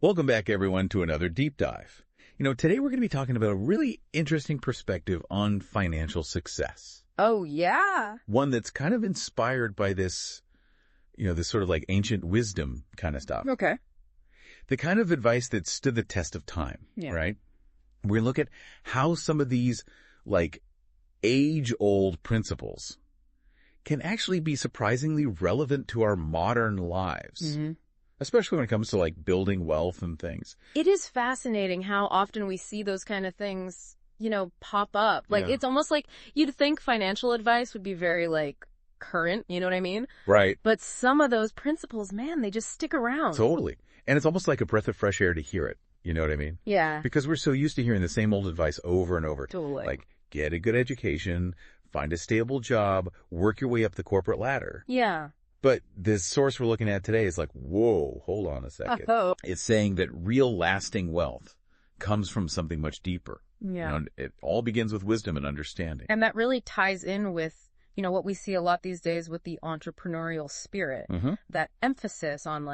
Welcome back, everyone, to another deep dive. Today we're going to be talking about a really interesting perspective on financial success. Oh, yeah. One that's kind of inspired by this sort of like ancient wisdom kind of stuff. Okay. The kind of advice that stood the test of time, right? We look at how some of these like age-old principles can actually be surprisingly relevant to our modern lives. Mm-hmm. Especially when it comes to like building wealth and things. It is fascinating how often we see those kind of things, pop up. It's almost like you'd think financial advice would be very current, you know what I mean? Right. But some of those principles, man, they just stick around. Totally. And it's almost like a breath of fresh air to hear it. You know what I mean? Yeah. Because we're so used to hearing the same old advice over and over. Totally. Like, get a good education, find a stable job, work your way up the corporate ladder. Yeah. But this source we're looking at today is like, whoa, hold on a second. Oh. It's saying that real lasting wealth comes from something much deeper. Yeah. It all begins with wisdom and understanding. And that really ties in with, what we see a lot these days with the entrepreneurial spirit. Mm-hmm. That emphasis on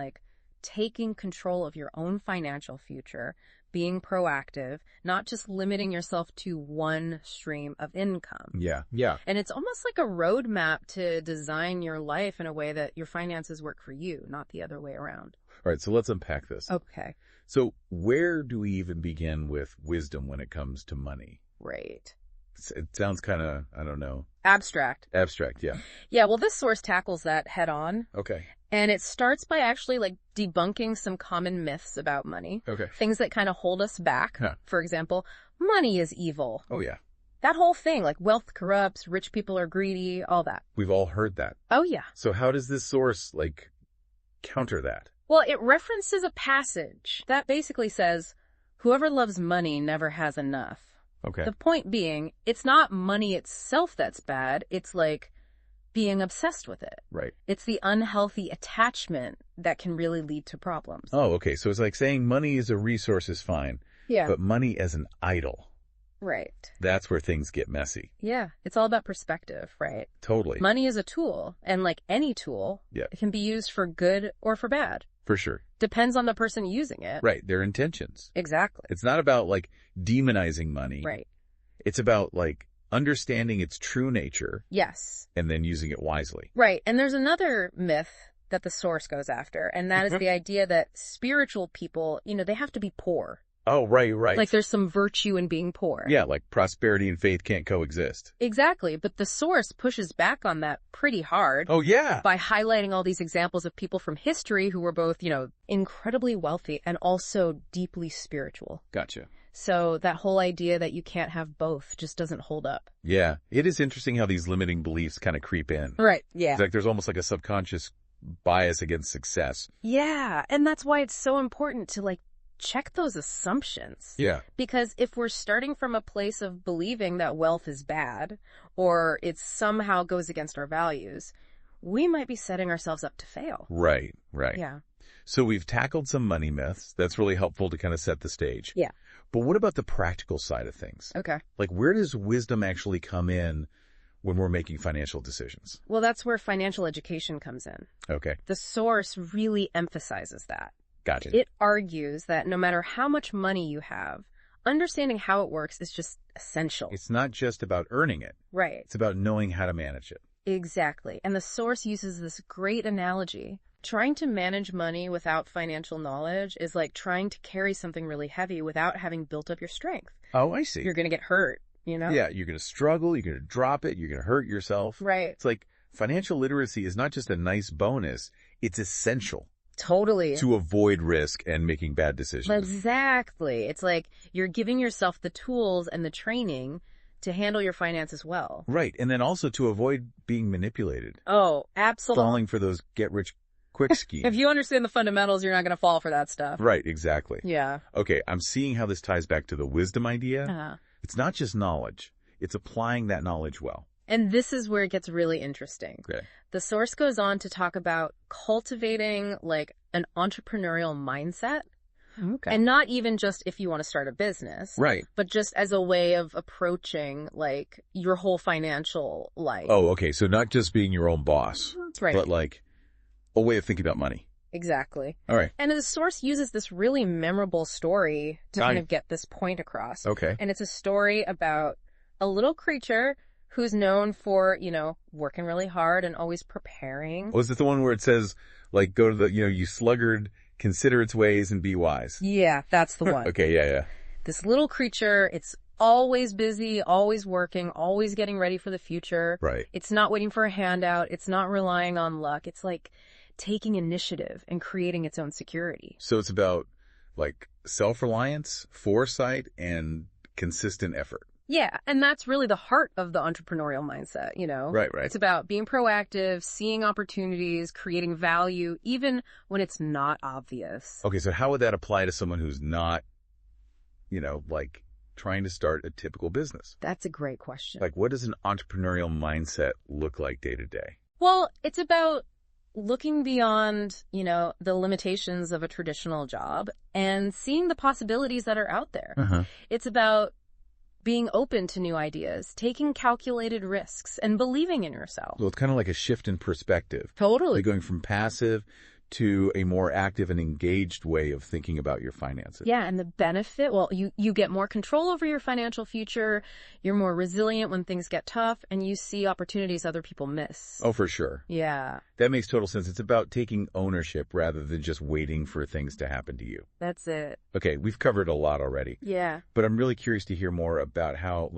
taking control of your own financial future, being proactive, not just limiting yourself to one stream of income. Yeah. Yeah. And it's almost like a roadmap to design your life in a way that your finances work for you, not the other way around. All right. So let's unpack this. Okay. So where do we even begin with wisdom when it comes to money? Right. It sounds kind of, I don't know. Abstract. Abstract, yeah. Yeah, well, this source tackles that head on. Okay. And it starts by actually debunking some common myths about money. Okay. Things that kind of hold us back. Huh. For example, money is evil. Oh, yeah. That whole thing, wealth corrupts, rich people are greedy, all that. We've all heard that. Oh, yeah. So how does this source, counter that? Well, it references a passage that basically says, whoever loves money never has enough. Okay. The point being, it's not money itself that's bad. It's being obsessed with it. Right. It's the unhealthy attachment that can really lead to problems. Oh, okay. So it's like saying money as a resource is fine. Yeah. But money as an idol. Right. That's where things get messy. Yeah. It's all about perspective, right? Totally. Money is a tool, and like any tool, it can be used for good or for bad. For sure. Depends on the person using it. Right. Their intentions. Exactly. It's not about demonizing money. Right. It's about understanding its true nature. Yes. And then using it wisely. Right. And there's another myth that the source goes after, and that is the idea that spiritual people, they have to be poor. Oh, right. There's some virtue in being poor. Yeah, prosperity and faith can't coexist. Exactly. But the source pushes back on that pretty hard. Oh, yeah. By highlighting all these examples of people from history who were both, incredibly wealthy and also deeply spiritual. Gotcha. So that whole idea that you can't have both just doesn't hold up. Yeah. It is interesting how these limiting beliefs kind of creep in. Right. Yeah. It's there's almost a subconscious bias against success. Yeah. And that's why it's so important to check those assumptions. Yeah. Because if we're starting from a place of believing that wealth is bad or it somehow goes against our values, we might be setting ourselves up to fail. Right. Yeah. So we've tackled some money myths. That's really helpful to kind of set the stage. Yeah. But what about the practical side of things? Okay. Where does wisdom actually come in when we're making financial decisions? Well, that's where financial education comes in. Okay. The source really emphasizes that. Gotcha. It argues that no matter how much money you have, understanding how it works is just essential. It's not just about earning it. Right. It's about knowing how to manage it. Exactly. And the source uses this great analogy. Trying to manage money without financial knowledge is like trying to carry something really heavy without having built up your strength. Oh, I see. You're going to get hurt, Yeah, you're going to struggle, you're going to drop it, you're going to hurt yourself. Right. It's financial literacy is not just a nice bonus, it's essential. Totally. To avoid risk and making bad decisions. Exactly. It's you're giving yourself the tools and the training to handle your finances well. Right. And then also to avoid being manipulated. Oh, absolutely. Falling for those get-rich-quick schemes. If you understand the fundamentals, you're not going to fall for that stuff. Right, exactly. Yeah. Okay, I'm seeing how this ties back to the wisdom idea. Uh-huh. It's not just knowledge. It's applying that knowledge well. And this is where it gets really interesting. Okay. The source goes on to talk about cultivating an entrepreneurial mindset. Okay. And not even just if you want to start a business. Right. But just as a way of approaching your whole financial life. Oh, okay. So not just being your own boss. That's right. But a way of thinking about money. Exactly. All right. And the source uses this really memorable story to kind of get this point across. Okay. And it's a story about a little creature who's known for, working really hard and always preparing. Was it the one where it says, like, go to the, you sluggard, consider its ways and be wise? Yeah, that's the one. Okay, yeah. This little creature, it's always busy, always working, always getting ready for the future. Right. It's not waiting for a handout. It's not relying on luck. It's like taking initiative and creating its own security. So it's about, like, self-reliance, foresight, and consistent effort. Yeah, and that's really the heart of the entrepreneurial mindset, Right. It's about being proactive, seeing opportunities, creating value, even when it's not obvious. Okay, so how would that apply to someone who's not, like, trying to start a typical business? That's a great question. Like, what does an entrepreneurial mindset look like day to day? Well, it's about looking beyond, the limitations of a traditional job and seeing the possibilities that are out there. Uh-huh. It's about being open to new ideas, taking calculated risks, and believing in yourself. Well, it's kind of like a shift in perspective. Totally. Like going from passive to a more active and engaged way of thinking about your finances. Yeah, and the benefit, well, you get more control over your financial future, you're more resilient when things get tough, and you see opportunities other people miss. Oh, for sure. Yeah. That makes total sense. It's about taking ownership rather than just waiting for things to happen to you. That's it. Okay, we've covered a lot already. Yeah. But I'm really curious to hear more about how,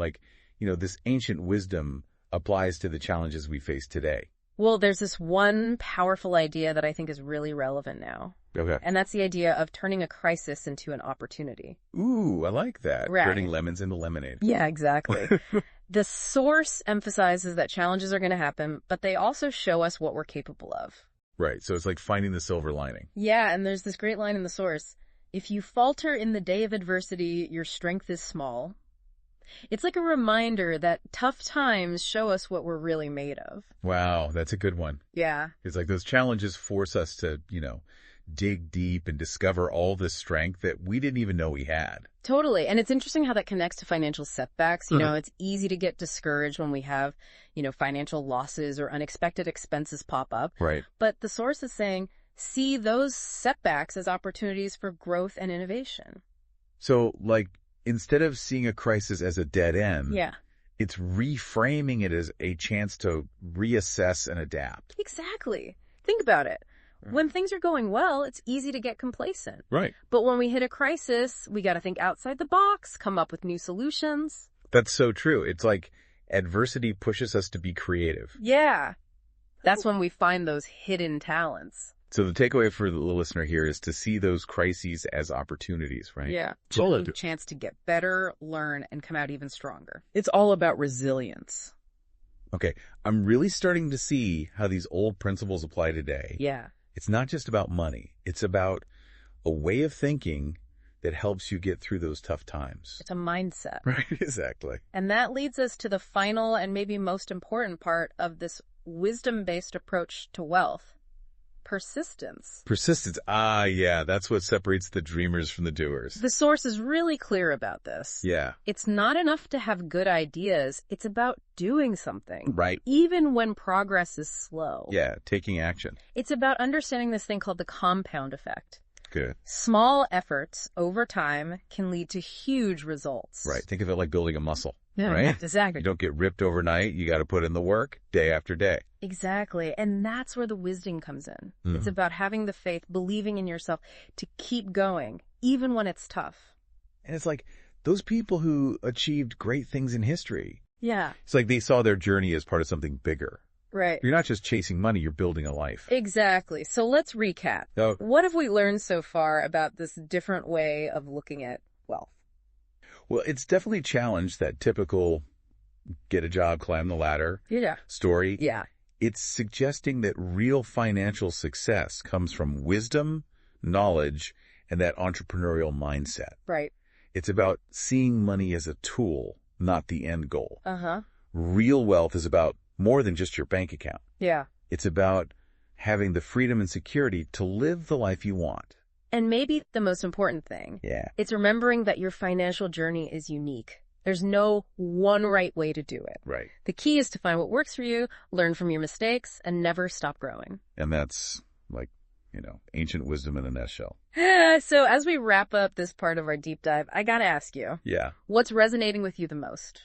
this ancient wisdom applies to the challenges we face today. Well, there's this one powerful idea that I think is really relevant now. Okay. And that's the idea of turning a crisis into an opportunity. Ooh, I like that. Right. Turning lemons into lemonade. Yeah, exactly. The source emphasizes that challenges are going to happen, but they also show us what we're capable of. Right. So it's like finding the silver lining. Yeah, and there's this great line in the source. If you falter in the day of adversity, your strength is small. It's like a reminder that tough times show us what we're really made of. Wow, that's a good one. Yeah. It's like those challenges force us to, dig deep and discover all this strength that we didn't even know we had. Totally. And it's interesting how that connects to financial setbacks. It's easy to get discouraged when we have, financial losses or unexpected expenses pop up. Right. But the source is saying, see those setbacks as opportunities for growth and innovation. So, instead of seeing a crisis as a dead end, Yeah. it's reframing it as a chance to reassess and adapt. Exactly. Think about it. When things are going well, it's easy to get complacent. Right. But when we hit a crisis, we got to think outside the box, come up with new solutions. That's so true. It's like adversity pushes us to be creative. Yeah. That's when we find those hidden talents. So the takeaway for the listener here is to see those crises as opportunities, right? Yeah. Solid. A chance to get better, learn, and come out even stronger. It's all about resilience. Okay. I'm really starting to see how these old principles apply today. Yeah. It's not just about money. It's about a way of thinking that helps you get through those tough times. It's a mindset. Right, exactly. And that leads us to the final and maybe most important part of this wisdom-based approach to wealth. Persistence. Persistence. Ah, yeah, that's what separates the dreamers from the doers. The source is really clear about this. Yeah. It's not enough to have good ideas. It's about doing something. Right. Even when progress is slow. Yeah, taking action. It's about understanding this thing called the compound effect. Good. Small efforts over time can lead to huge results. Right. Think of it like building a muscle. Yeah, right? Exactly. You don't get ripped overnight. You got to put in the work day after day. Exactly. And that's where the wisdom comes in. It's about having the faith, believing in yourself to keep going, even when it's tough. And it's like those people who achieved great things in history. Yeah. It's like they saw their journey as part of something bigger. Right. You're not just chasing money, you're building a life. Exactly. So let's recap. Oh. What have we learned so far about this different way of looking at wealth? Well, it's definitely challenged that typical get a job, climb the ladder story. Yeah. It's suggesting that real financial success comes from wisdom, knowledge, and that entrepreneurial mindset. Right. It's about seeing money as a tool, not the end goal. Uh-huh. Real wealth is about more than just your bank account. Yeah. It's about having the freedom and security to live the life you want. And maybe the most important thing. Yeah. It's remembering that your financial journey is unique. There's no one right way to do it. Right. The key is to find what works for you, learn from your mistakes, and never stop growing. And that's Ancient wisdom in a nutshell. So as we wrap up this part of our deep dive, I gotta ask you. Yeah. What's resonating with you the most?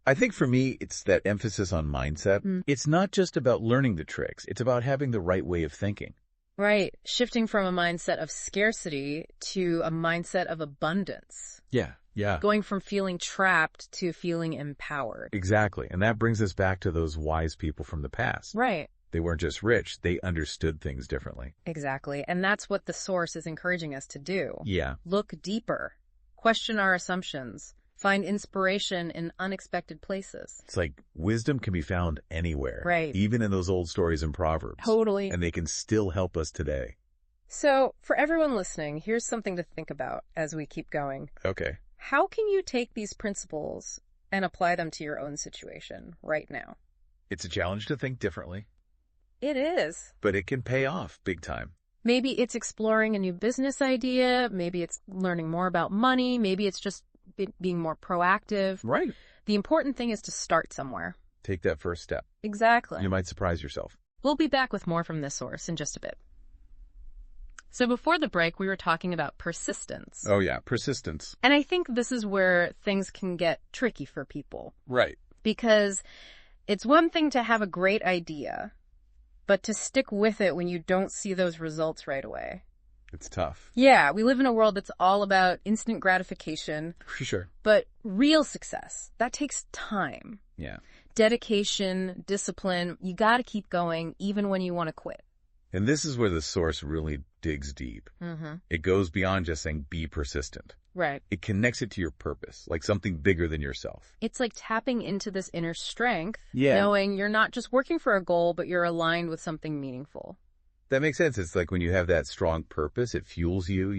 I think for me, it's that emphasis on mindset. It's not just about learning the tricks. It's about having the right way of thinking. Right. Shifting from a mindset of scarcity to a mindset of abundance. Yeah. Going from feeling trapped to feeling empowered. Exactly. And that brings us back to those wise people from the past. Right. They weren't just rich. They understood things differently. Exactly. And that's what the source is encouraging us to do. Yeah. Look deeper. Question our assumptions. Find inspiration in unexpected places. It's like wisdom can be found anywhere. Right. Even in those old stories and proverbs. Totally. And they can still help us today. So, for everyone listening, here's something to think about as we keep going. Okay. How can you take these principles and apply them to your own situation right now? It's a challenge to think differently. It is. But it can pay off big time. Maybe it's exploring a new business idea. Maybe it's learning more about money. Maybe it's just being more proactive. Right. The important thing is to start somewhere. Take that first step. Exactly. You might surprise yourself. We'll be back with more from this source in just a bit. So before the break, we were talking about persistence. Oh, yeah. Persistence. And I think this is where things can get tricky for people. Right. Because it's one thing to have a great idea, but to stick with it when you don't see those results right away. It's tough. Yeah, we live in a world that's all about instant gratification. For sure. But real success, that takes time. Yeah. Dedication, discipline, you got to keep going even when you want to quit. And this is where the source really digs deep. It goes beyond just saying be persistent. Right. It connects it to your purpose, like something bigger than yourself. It's like tapping into this inner strength, Yeah. knowing you're not just working for a goal, but you're aligned with something meaningful. That makes sense. It's like when you have that strong purpose, it fuels you,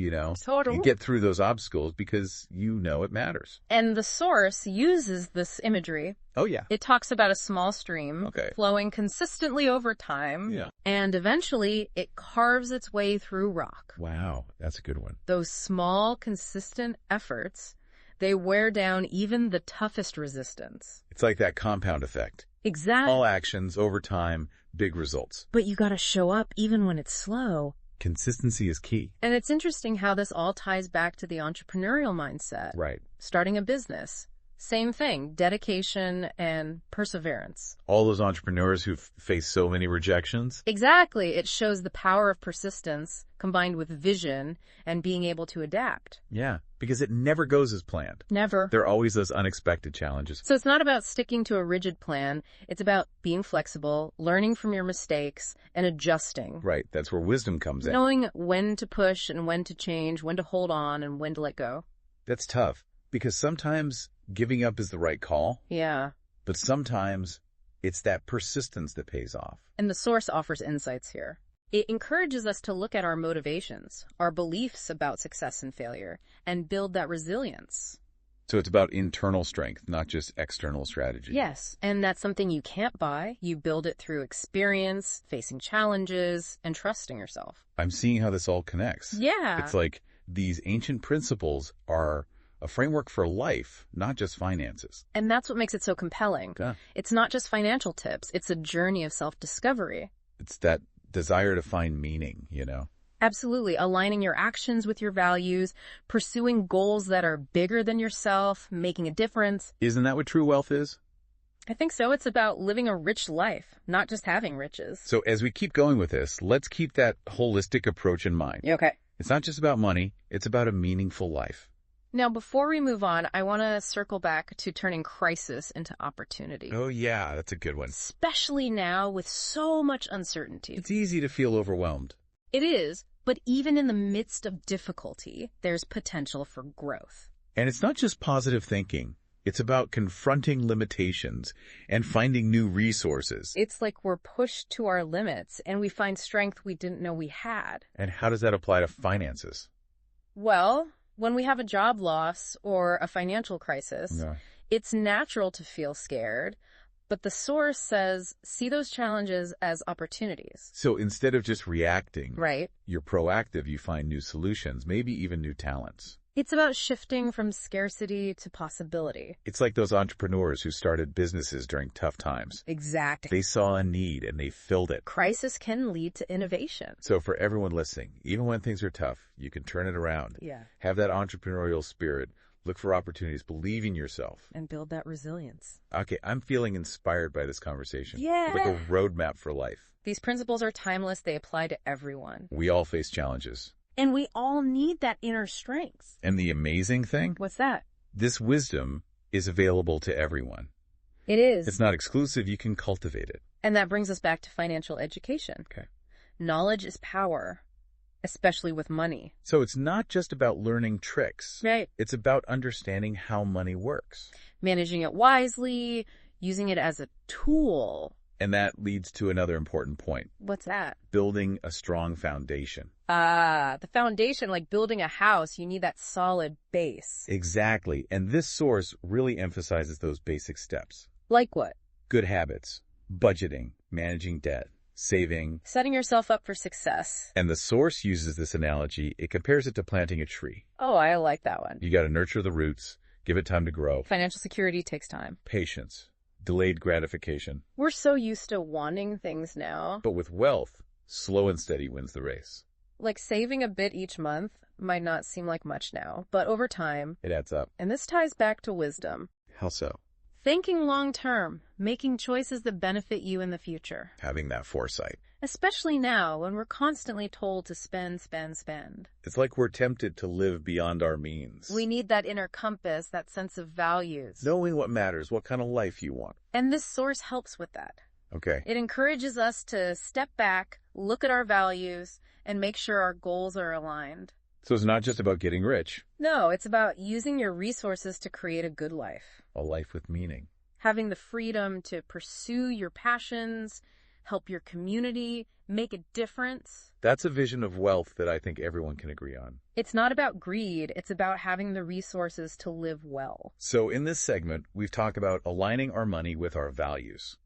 Totally. You get through those obstacles because you know it matters. And the source uses this imagery. Oh, yeah. It talks about a small stream Okay. flowing consistently over time. Yeah. And eventually it carves its way through rock. Wow. That's a good one. Those small, consistent efforts, they wear down even the toughest resistance. It's like that compound effect. Exactly. All actions over time, big results. But you gotta show up even when it's slow. Consistency is key. And it's interesting how this all ties back to the entrepreneurial mindset. Right. Starting a business. Same thing, dedication and perseverance. All those entrepreneurs who've faced so many rejections. Exactly. It shows the power of persistence combined with vision and being able to adapt. Yeah, because it never goes as planned. Never. There are always those unexpected challenges. So it's not about sticking to a rigid plan. It's about being flexible, learning from your mistakes, and adjusting. Right, that's where wisdom comes in. Knowing when to push and when to change, when to hold on and when to let go. That's tough, because sometimes giving up is the right call, Yeah. but sometimes it's that persistence that pays off. And the source offers insights here. It encourages us to look at our motivations, our beliefs about success and failure, and build that resilience. So it's about internal strength, not just external strategy. Yes, and that's something you can't buy. You build it through experience, facing challenges, and trusting yourself. I'm seeing how this all connects. Yeah. It's like these ancient principles are a framework for life, not just finances. And that's what makes it so compelling. Yeah. It's not just financial tips. It's a journey of self-discovery. It's that desire to find meaning, Absolutely. Aligning your actions with your values, pursuing goals that are bigger than yourself, making a difference. Isn't that what true wealth is? I think so. It's about living a rich life, not just having riches. So as we keep going with this, let's keep that holistic approach in mind. Okay. It's not just about money, it's about a meaningful life. Now, before we move on, I want to circle back to turning crisis into opportunity. Oh yeah, that's a good one. Especially now with so much uncertainty. It's easy to feel overwhelmed. It is, but even in the midst of difficulty, there's potential for growth. And it's not just positive thinking. It's about confronting limitations and finding new resources. It's like we're pushed to our limits and we find strength we didn't know we had. And how does that apply to finances? Well, when we have a job loss or a financial crisis, it's natural to feel scared, but the source says, see those challenges as opportunities. So instead of just reacting, Right. you're proactive, you find new solutions, maybe even new talents. It's about shifting from scarcity to possibility. It's like those entrepreneurs who started businesses during tough times. Exactly. They saw a need and they filled it. Crisis can lead to innovation. So for everyone listening, even when things are tough, you can turn it around. Yeah. Have that entrepreneurial spirit. Look for opportunities. Believe in yourself. And build that resilience. Okay, I'm feeling inspired by this conversation. Yeah. Like a roadmap for life. These principles are timeless. They apply to everyone. We all face challenges. And we all need that inner strength. And the amazing thing? What's that? This wisdom is available to everyone. It is. It's not exclusive. You can cultivate it. And that brings us back to financial education. Okay. Knowledge is power, especially with money. So it's not just about learning tricks. Right. It's about understanding how money works. Managing it wisely, using it as a tool. And that leads to another important point. What's that? Building a strong foundation. The foundation, like building a house, you need that solid base. Exactly. And this source really emphasizes those basic steps. Like what? Good habits, budgeting, managing debt, saving. Setting yourself up for success. And the source uses this analogy. It compares it to planting a tree. Oh, I like that one. You got to nurture the roots, give it time to grow. Financial security takes time. Patience, delayed gratification. We're so used to wanting things now. But with wealth, slow and steady wins the race. Like saving a bit each month might not seem like much now, but over time, it adds up. And this ties back to wisdom. How so? Thinking long term, making choices that benefit you in the future. Having that foresight. Especially now when we're constantly told to spend, spend, spend. It's like we're tempted to live beyond our means. We need that inner compass, that sense of values. Knowing what matters, what kind of life you want. And this source helps with that. Okay. It encourages us to step back, look at our values, and make sure our goals are aligned. So it's not just about getting rich. No, it's about using your resources to create a good life. A life with meaning. Having the freedom to pursue your passions, help your community, make a difference. That's a vision of wealth that I think everyone can agree on. It's not about greed. It's about having the resources to live well. So in this segment, we've talked about aligning our money with our values.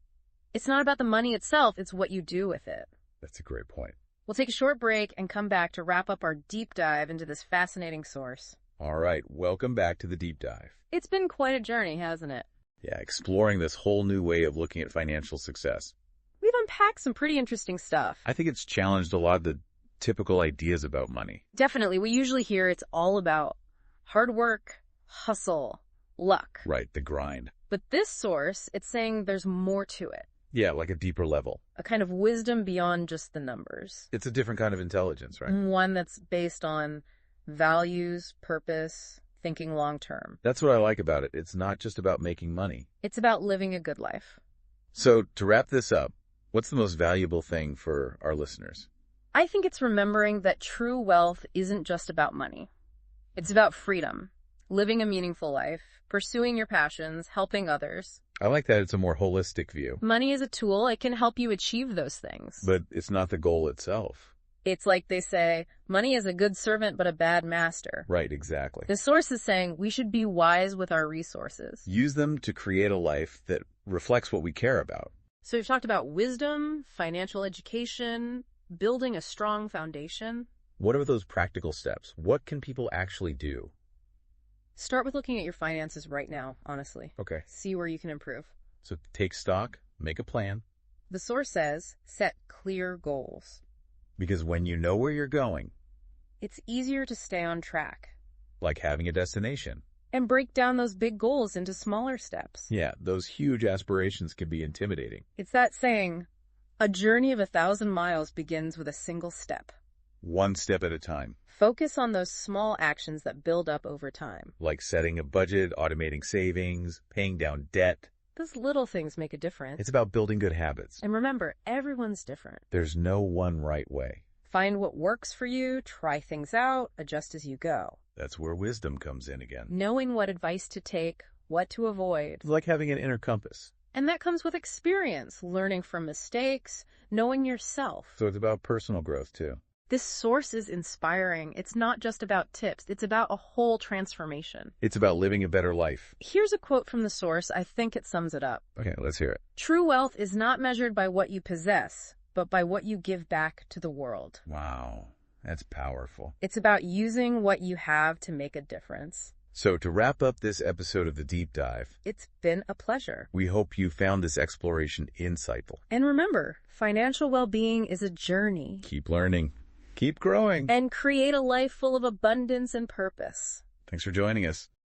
It's not about the money itself. It's what you do with it. That's a great point. We'll take a short break and come back to wrap up our deep dive into this fascinating source. All right, welcome back to the deep dive. It's been quite a journey, hasn't it? Yeah, exploring this whole new way of looking at financial success. We've unpacked some pretty interesting stuff. I think it's challenged a lot of the typical ideas about money. Definitely. We usually hear it's all about hard work, hustle, luck. Right, the grind. But this source, it's saying there's more to it. Yeah, like a deeper level. A kind of wisdom beyond just the numbers. It's a different kind of intelligence, right? One that's based on values, purpose, thinking long term. That's what I like about it. It's not just about making money. It's about living a good life. So to wrap this up, what's the most valuable thing for our listeners? I think it's remembering that true wealth isn't just about money. It's about freedom, living a meaningful life, pursuing your passions, helping others. I like that it's a more holistic view. Money is a tool. It can help you achieve those things. But it's not the goal itself. It's like they say, money is a good servant but a bad master. Right, exactly. The source is saying we should be wise with our resources. Use them to create a life that reflects what we care about. So we've talked about wisdom, financial education, building a strong foundation. What are those practical steps? What can people actually do? Start with looking at your finances right now, honestly. Okay. See where you can improve. So take stock, make a plan. The source says, set clear goals. Because when you know where you're going, it's easier to stay on track. Like having a destination. And break down those big goals into smaller steps. Yeah, those huge aspirations can be intimidating. It's that saying, a journey of 1,000 miles begins with a single step. One step at a time. Focus on those small actions that build up over time. Like setting a budget, automating savings, paying down debt. Those little things make a difference. It's about building good habits. And remember, everyone's different. There's no one right way. Find what works for you, try things out, adjust as you go. That's where wisdom comes in again. Knowing what advice to take, what to avoid. It's like having an inner compass. And that comes with experience, learning from mistakes, knowing yourself. So it's about personal growth too. This source is inspiring. It's not just about tips. It's about a whole transformation. It's about living a better life. Here's a quote from the source. I think it sums it up. Okay, let's hear it. True wealth is not measured by what you possess, but by what you give back to the world. Wow. That's powerful. It's about using what you have to make a difference. So to wrap up this episode of The Deep Dive, it's been a pleasure. We hope you found this exploration insightful. And remember, financial well-being is a journey. Keep learning. Keep growing. And create a life full of abundance and purpose. Thanks for joining us.